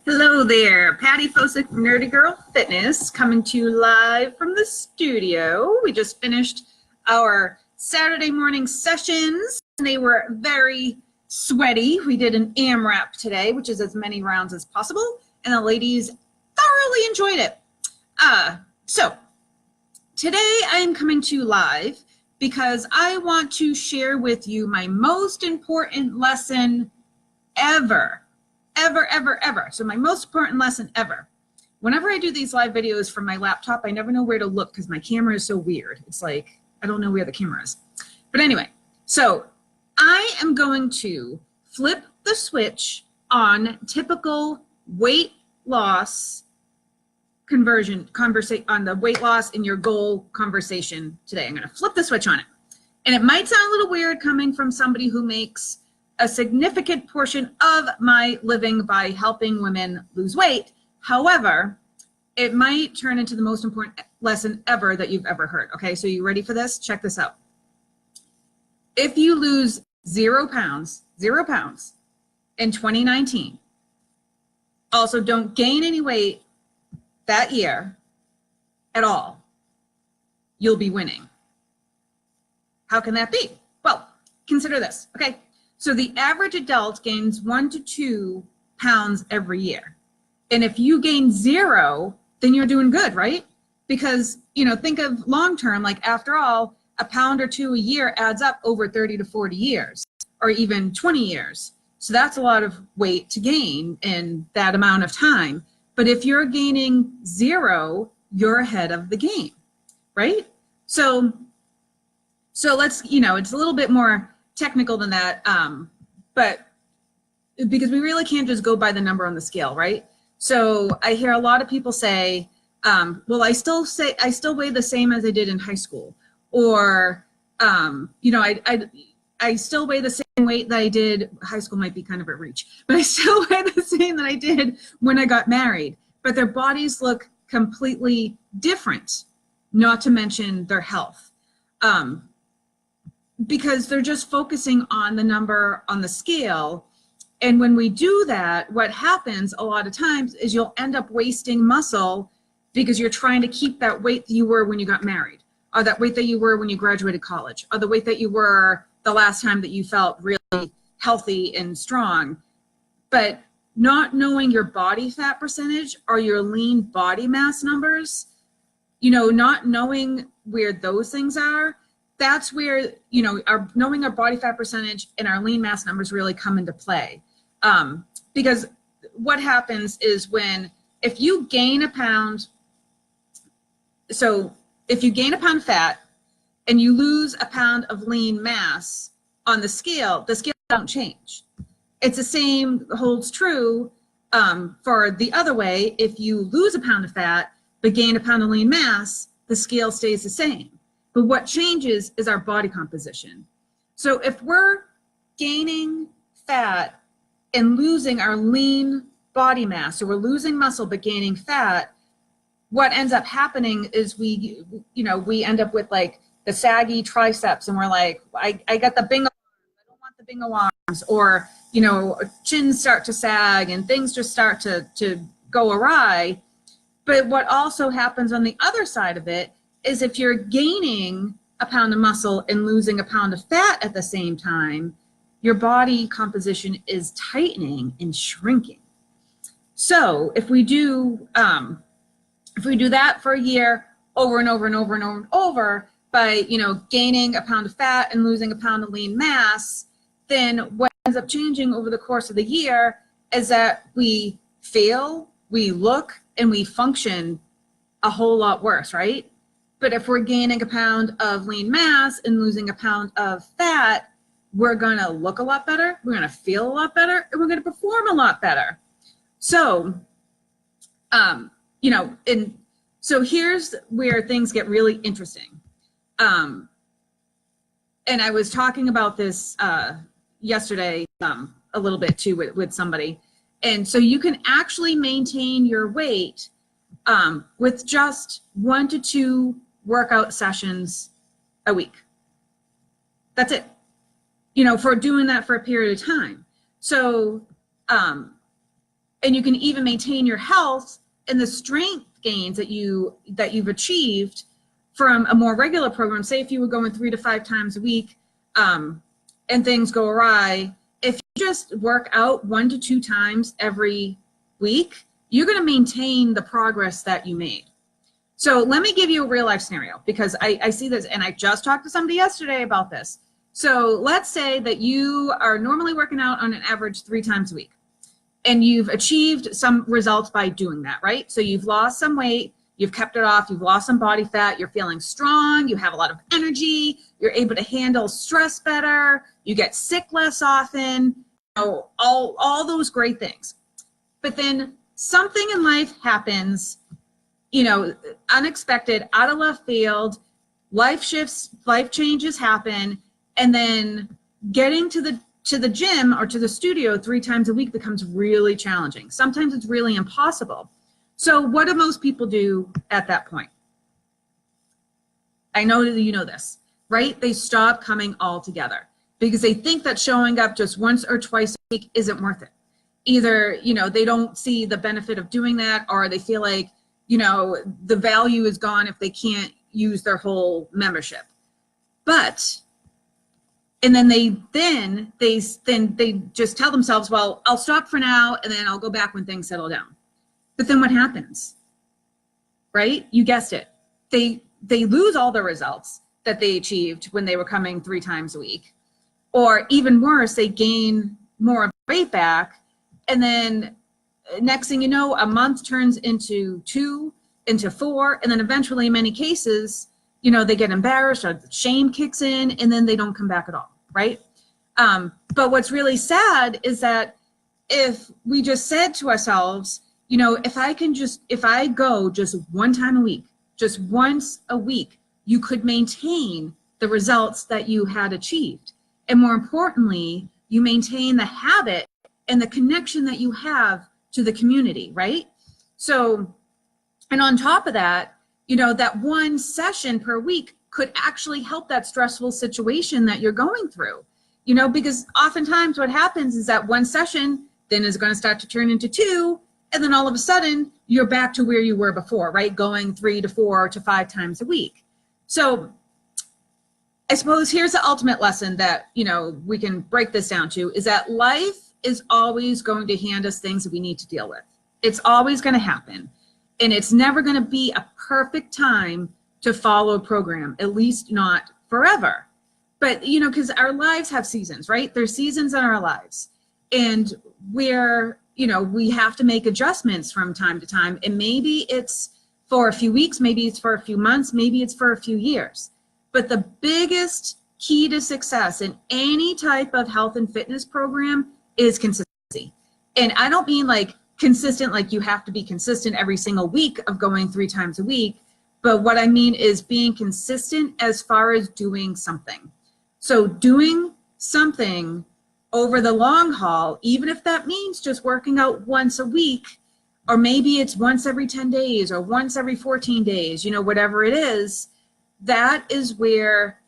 Hello there, Patty Fosick from Nerdy Girl Fitness, coming to you live from the studio. We just finished our Saturday morning sessions, and they were very sweaty. We did an AMRAP today, which is as many rounds as possible, and the ladies thoroughly enjoyed it. So today I am coming to you live because I want to share with you my most important lesson ever. So my most important lesson ever. Whenever I do these live videos from my laptop, I never know where to look because my camera is so weird. It's like, I don't know where the camera is. But anyway, so I am going to flip the switch on typical weight loss on the weight loss in your goal conversation today. I'm going to flip the switch on it. And it might sound a little weird coming from somebody who makes a significant portion of my living by helping women lose weight. However, it might turn into the most important lesson ever that you've ever heard. Okay, so you ready for this? Check this out. If you lose 0 pounds in 2019, also don't gain any weight that year at all, you'll be winning. How can that be? Well, consider this, okay? So the average adult gains 1 to 2 pounds every year. And if you gain 0, then you're doing good, right? Because, think of long term, like after all, a pound or 2 a year adds up over 30 to 40 years, or even 20 years. So that's a lot of weight to gain in that amount of time. But if you're gaining 0, you're ahead of the game, right? So let's, it's a little bit more technical than that, but because we really can't just go by the number on the scale, right? So I hear a lot of people say, well, I still weigh the same as I did in high school, or I still weigh the same weight that I did. High school might be kind of a reach, but I still weigh the same that I did when I got married. But their bodies look completely different, not to mention their health. Because they're just focusing on the number on the scale. And when we do that, what happens a lot of times is you'll end up wasting muscle because you're trying to keep that weight that you were when you got married, or that weight that you were when you graduated college, or the weight that you were the last time that you felt really healthy and strong. But not knowing your body fat percentage or your lean body mass numbers, not knowing where those things are, that's where, knowing our body fat percentage and our lean mass numbers really come into play. Because what happens is if you gain a pound, so if you gain a pound of fat and you lose a pound of lean mass on the scale don't change. It's the same holds true for the other way. If you lose a pound of fat but gain a pound of lean mass, the scale stays the same. But what changes is our body composition. So if we're gaining fat and losing our lean body mass, so we're losing muscle but gaining fat, what ends up happening is we end up with like the saggy triceps, and we're like, I got the bingo arms, I don't want the bingo arms, or chins start to sag and things just start to go awry. But what also happens on the other side of it is if you're gaining a pound of muscle and losing a pound of fat at the same time, your body composition is tightening and shrinking. So if we do that for a year over and over and over and over and over by gaining a pound of fat and losing a pound of lean mass, then what ends up changing over the course of the year is that we feel, we look, and we function a whole lot worse, right? But if we're gaining a pound of lean mass and losing a pound of fat, we're going to look a lot better, we're going to feel a lot better, and we're going to perform a lot better. So, and so here's where things get really interesting. And I was talking about this yesterday a little bit too with somebody. And so you can actually maintain your weight with just 1 to 2 workout sessions a week. That's it. For doing that for a period of time. So And you can even maintain your health and the strength gains that you've achieved from a more regular program. Say if you were going 3 to 5 times a week, and things go awry, if you just work out 1 to 2 times every week, you're going to maintain the progress that you made. So let me give you a real life scenario, because I see this, and I just talked to somebody yesterday about this. So let's say that you are normally working out on an average 3 times a week, and you've achieved some results by doing that, right? So you've lost some weight, you've kept it off, you've lost some body fat, you're feeling strong, you have a lot of energy, you're able to handle stress better, you get sick less often, you know, all those great things. But then something in life happens, you know, unexpected, out of left field, life shifts, life changes happen, and then getting to the gym or to the studio 3 times a week becomes really challenging. Sometimes it's really impossible. So what do most people do at that point? I know that you know this, right? They stop coming altogether because they think that showing up just once or twice a week isn't worth it. Either, you know, they don't see the benefit of doing that, or they feel like, you know, the value is gone if they can't use their whole membership. But, and then they just tell themselves, well, I'll stop for now and then I'll go back when things settle down. But then what happens, right? You guessed it. They lose all the results that they achieved when they were coming 3 times a week. Or even worse, they gain more weight back. And then next thing you know, a month turns into 2, into 4. And then eventually, in many cases, you know, they get embarrassed or shame kicks in, and then they don't come back at all, right? But what's really sad is that if we just said to ourselves, you know, if I go just 1 time a week, just once a week, you could maintain the results that you had achieved. And more importantly, you maintain the habit and the connection that you have to the community, right? So, and on top of that, you know, that 1 session per week could actually help that stressful situation that you're going through, you know, because oftentimes what happens is that 1 session then is going to start to turn into 2. And then all of a sudden, you're back to where you were before, right? Going 3 to 4 to 5 times a week. So I suppose here's the ultimate lesson that, you know, we can break this down to, is that life is always going to hand us things that we need to deal with. It's always going to happen. And it's never going to be a perfect time to follow a program, at least not forever. But, you know, because our lives have seasons, right? There's seasons in our lives. And we're, you know, we have to make adjustments from time to time. And maybe it's for a few weeks, maybe it's for a few months, maybe it's for a few years. But the biggest key to success in any type of health and fitness program is consistency. And I don't mean like consistent, like you have to be consistent every single week of going 3 times a week. But what I mean is being consistent as far as doing something. So doing something over the long haul, even if that means just working out once a week, or maybe it's once every 10 days or once every 14 days, you know, whatever it is, that is your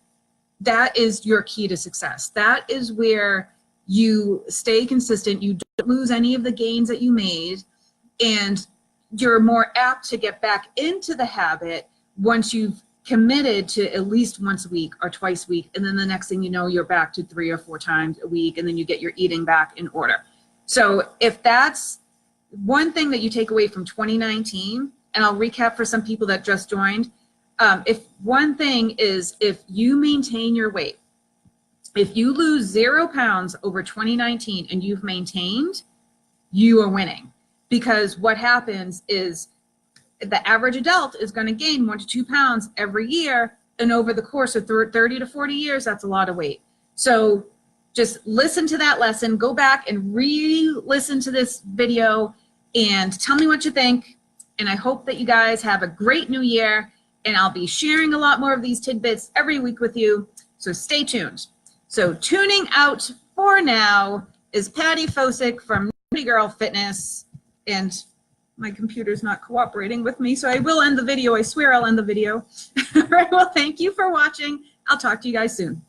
key to success. That is where you stay consistent, you don't lose any of the gains that you made, and you're more apt to get back into the habit once you've committed to at least once a week or twice a week. And then the next thing you know, you're back to 3 or 4 times a week, and then you get your eating back in order. So if that's one thing that you take away from 2019, and I'll recap for some people that just joined, if one thing is, if you maintain your weight, if you lose 0 pounds over 2019 and you've maintained, you are winning. Because what happens is the average adult is going to gain 1 to 2 pounds every year. And over the course of 30 to 40 years, that's a lot of weight. So just listen to that lesson, go back and re-listen to this video and tell me what you think. And I hope that you guys have a great new year, and I'll be sharing a lot more of these tidbits every week with you. So stay tuned. So tuning out for now is Patty Fosick from Nerdy Girl Fitness, and my computer's not cooperating with me, so I will end the video. I swear I'll end the video. All right, well, thank you for watching. I'll talk to you guys soon.